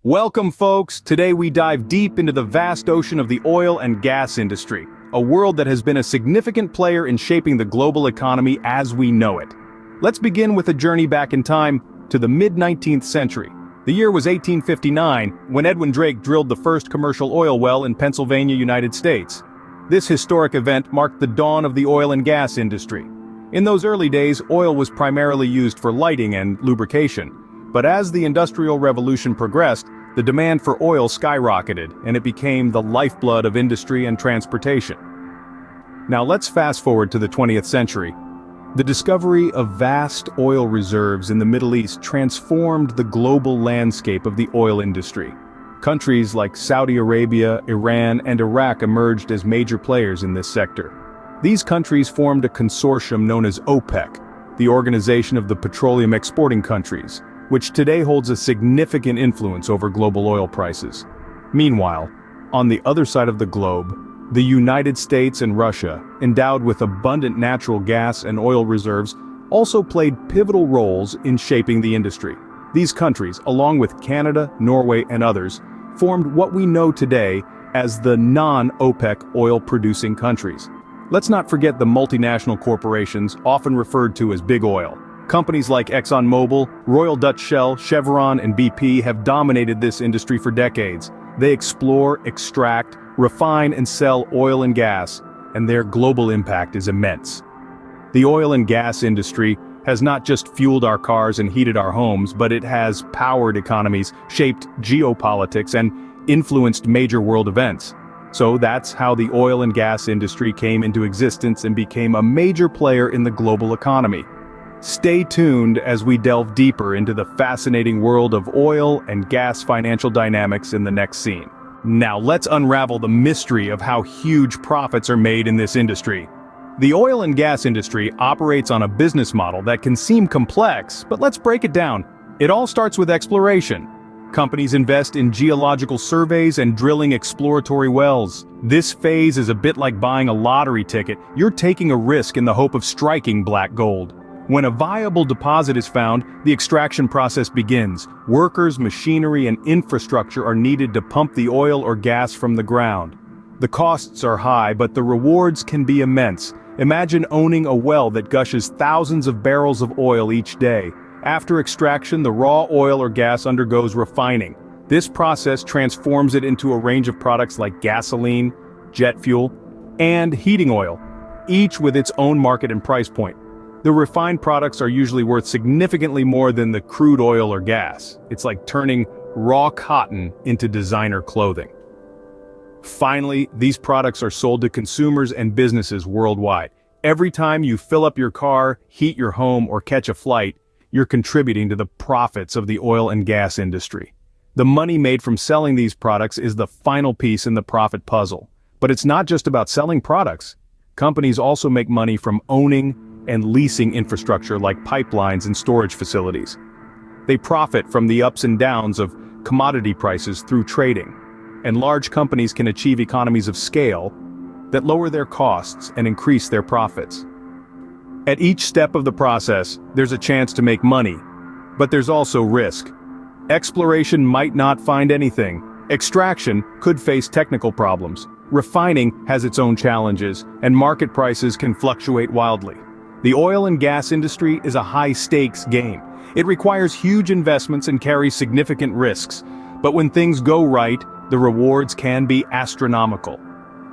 Welcome, folks. Today we dive deep into the vast ocean of the oil and gas industry, a world that has been a significant player in shaping the global economy as we know it. Let's begin with a journey back in time to the mid-19th century. The year was 1859, when Edwin Drake drilled the first commercial oil well in Pennsylvania, United States. This historic event marked the dawn of the oil and gas industry. In those early days, oil was primarily used for lighting and lubrication. But as the Industrial Revolution progressed, the demand for oil skyrocketed, and it became the lifeblood of industry and transportation. Now let's fast forward to the 20th century. The discovery of vast oil reserves in the Middle East transformed the global landscape of the oil industry. Countries like Saudi Arabia, Iran, and Iraq emerged as major players in this sector. These countries formed a consortium known as OPEC, the Organization of the Petroleum Exporting Countries, which today holds a significant influence over global oil prices. Meanwhile, on the other side of the globe, the United States and Russia, endowed with abundant natural gas and oil reserves, also played pivotal roles in shaping the industry. These countries, along with Canada, Norway, and others, formed what we know today as the non-OPEC oil-producing countries. Let's not forget the multinational corporations, often referred to as Big Oil. Companies like ExxonMobil, Royal Dutch Shell, Chevron, and BP have dominated this industry for decades. They explore, extract, refine, and sell oil and gas, and their global impact is immense. The oil and gas industry has not just fueled our cars and heated our homes, but it has powered economies, shaped geopolitics, and influenced major world events. So that's how the oil and gas industry came into existence and became a major player in the global economy. Stay tuned as we delve deeper into the fascinating world of oil and gas financial dynamics in the next scene. Now let's unravel the mystery of how huge profits are made in this industry. The oil and gas industry operates on a business model that can seem complex, but let's break it down. It all starts with exploration. Companies invest in geological surveys and drilling exploratory wells. This phase is a bit like buying a lottery ticket. You're taking a risk in the hope of striking black gold. When a viable deposit is found, the extraction process begins. Workers, machinery, and infrastructure are needed to pump the oil or gas from the ground. The costs are high, but the rewards can be immense. Imagine owning a well that gushes thousands of barrels of oil each day. After extraction, the raw oil or gas undergoes refining. This process transforms it into a range of products like gasoline, jet fuel, and heating oil, each with its own market and price point. The refined products are usually worth significantly more than the crude oil or gas. It's like turning raw cotton into designer clothing. Finally, these products are sold to consumers and businesses worldwide. Every time you fill up your car, heat your home, or catch a flight, you're contributing to the profits of the oil and gas industry. The money made from selling these products is the final piece in the profit puzzle. But it's not just about selling products. Companies also make money from owning and leasing infrastructure like pipelines and storage facilities. They profit from the ups and downs of commodity prices through trading, and large companies can achieve economies of scale that lower their costs and increase their profits. At each step of the process, there's a chance to make money, but there's also risk. Exploration might not find anything. Extraction could face technical problems. Refining has its own challenges, and market prices can fluctuate wildly. The oil and gas industry is a high-stakes game. It requires huge investments and carries significant risks. But when things go right, the rewards can be astronomical.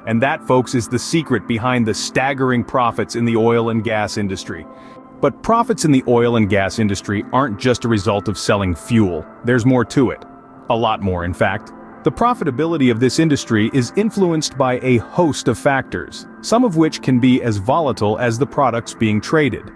And that, folks, is the secret behind the staggering profits in the oil and gas industry. But profits in the oil and gas industry aren't just a result of selling fuel. There's more to it. A lot more, in fact. The profitability of this industry is influenced by a host of factors, some of which can be as volatile as the products being traded.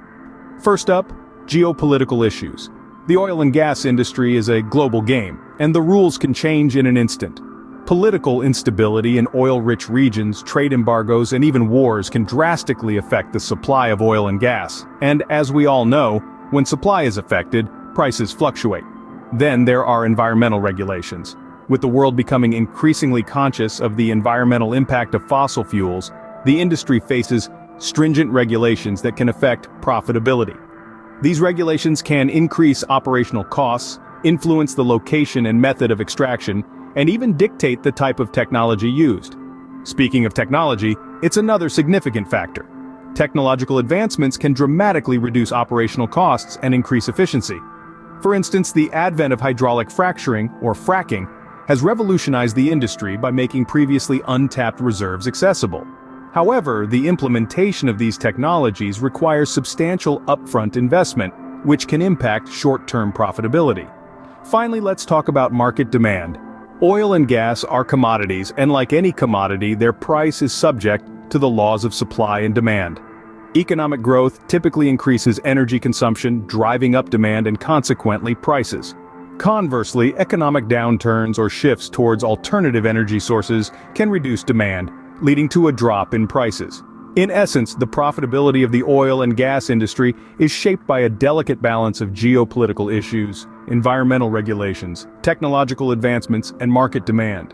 First up, geopolitical issues. The oil and gas industry is a global game, and the rules can change in an instant. Political instability in oil-rich regions, trade embargoes, and even wars can drastically affect the supply of oil and gas. And as we all know, when supply is affected, prices fluctuate. Then there are environmental regulations. With the world becoming increasingly conscious of the environmental impact of fossil fuels, the industry faces stringent regulations that can affect profitability. These regulations can increase operational costs, influence the location and method of extraction, and even dictate the type of technology used. Speaking of technology, it's another significant factor. Technological advancements can dramatically reduce operational costs and increase efficiency. For instance, the advent of hydraulic fracturing, or fracking, has revolutionized the industry by making previously untapped reserves accessible. However, the implementation of these technologies requires substantial upfront investment, which can impact short-term profitability. Finally, let's talk about market demand. Oil and gas are commodities, and like any commodity, their price is subject to the laws of supply and demand. Economic growth typically increases energy consumption, driving up demand and consequently prices. Conversely, economic downturns or shifts towards alternative energy sources can reduce demand, leading to a drop in prices. In essence, the profitability of the oil and gas industry is shaped by a delicate balance of geopolitical issues, environmental regulations, technological advancements, and market demand.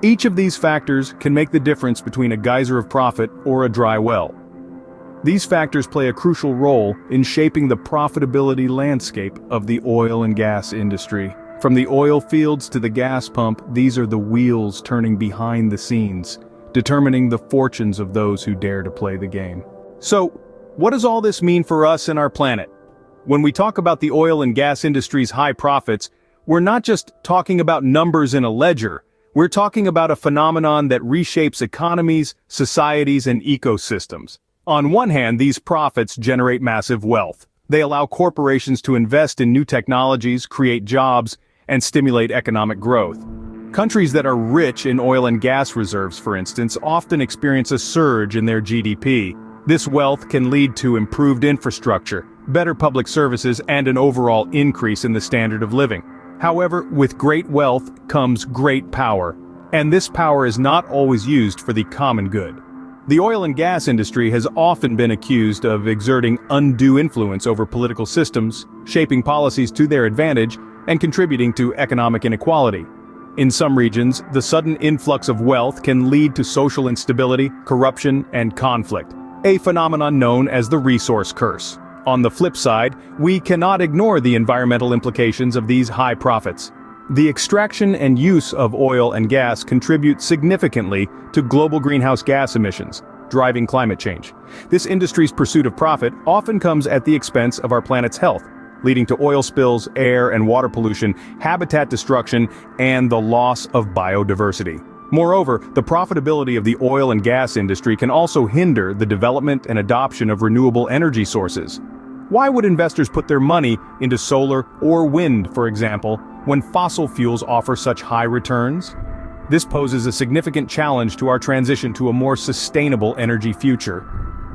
Each of these factors can make the difference between a geyser of profit or a dry well. These factors play a crucial role in shaping the profitability landscape of the oil and gas industry. From the oil fields to the gas pump, these are the wheels turning behind the scenes, determining the fortunes of those who dare to play the game. So, what does all this mean for us and our planet? When we talk about the oil and gas industry's high profits, we're not just talking about numbers in a ledger. We're talking about a phenomenon that reshapes economies, societies, and ecosystems. On one hand, these profits generate massive wealth. They allow corporations to invest in new technologies, create jobs, and stimulate economic growth. Countries that are rich in oil and gas reserves, for instance, often experience a surge in their GDP. This wealth can lead to improved infrastructure, better public services, and an overall increase in the standard of living. However, with great wealth comes great power, and this power is not always used for the common good. The oil and gas industry has often been accused of exerting undue influence over political systems, shaping policies to their advantage, and contributing to economic inequality. In some regions, the sudden influx of wealth can lead to social instability, corruption, and conflict, a phenomenon known as the resource curse. On the flip side, we cannot ignore the environmental implications of these high profits. The extraction and use of oil and gas contribute significantly to global greenhouse gas emissions, driving climate change. This industry's pursuit of profit often comes at the expense of our planet's health, leading to oil spills, air and water pollution, habitat destruction, and the loss of biodiversity. Moreover, the profitability of the oil and gas industry can also hinder the development and adoption of renewable energy sources. Why would investors put their money into solar or wind, for example, when fossil fuels offer such high returns? This poses a significant challenge to our transition to a more sustainable energy future.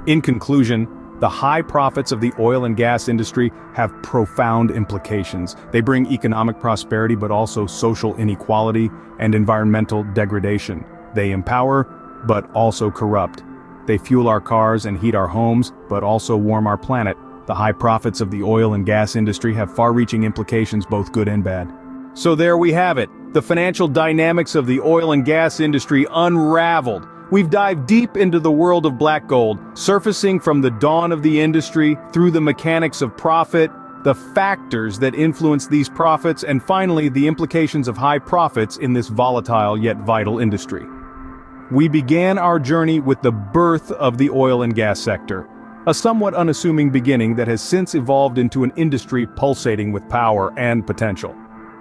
In conclusion, the high profits of the oil and gas industry have profound implications. They bring economic prosperity but also social inequality and environmental degradation. They empower but also corrupt. They fuel our cars and heat our homes but also warm our planet. The high profits of the oil and gas industry have far-reaching implications, both good and bad. So there we have it, the financial dynamics of the oil and gas industry unraveled. We've dived deep into the world of black gold, surfacing from the dawn of the industry through the mechanics of profit, the factors that influence these profits, and finally the implications of high profits in this volatile yet vital industry. We began our journey with the birth of the oil and gas sector, a somewhat unassuming beginning that has since evolved into an industry pulsating with power and potential.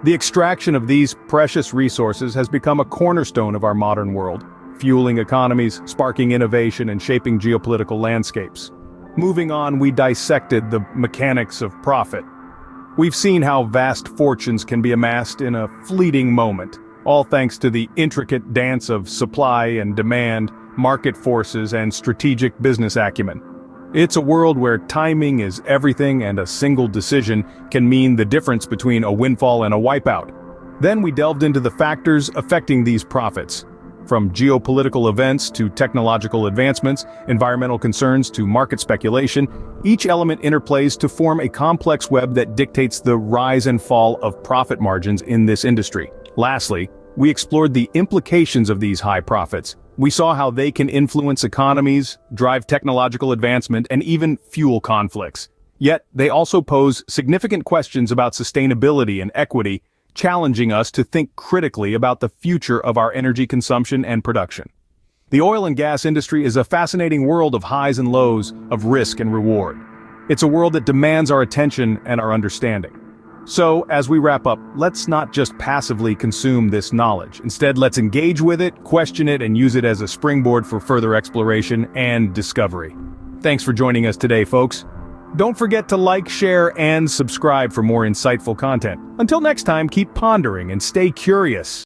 The extraction of these precious resources has become a cornerstone of our modern world, fueling economies, sparking innovation, and shaping geopolitical landscapes. Moving on, we dissected the mechanics of profit. We've seen how vast fortunes can be amassed in a fleeting moment, all thanks to the intricate dance of supply and demand, market forces, and strategic business acumen. It's a world where timing is everything, and a single decision can mean the difference between a windfall and a wipeout. Then we delved into the factors affecting these profits. From geopolitical events to technological advancements, environmental concerns to market speculation, each element interplays to form a complex web that dictates the rise and fall of profit margins in this industry. Lastly, we explored the implications of these high profits. We saw how they can influence economies, drive technological advancement, and even fuel conflicts. Yet, they also pose significant questions about sustainability and equity, challenging us to think critically about the future of our energy consumption and production. The oil and gas industry is a fascinating world of highs and lows, of risk and reward. It's a world that demands our attention and our understanding. So, as we wrap up, let's not just passively consume this knowledge. Instead, let's engage with it, question it, and use it as a springboard for further exploration and discovery. Thanks for joining us today, folks. Don't forget to like, share, and subscribe for more insightful content. Until next time, keep pondering and stay curious.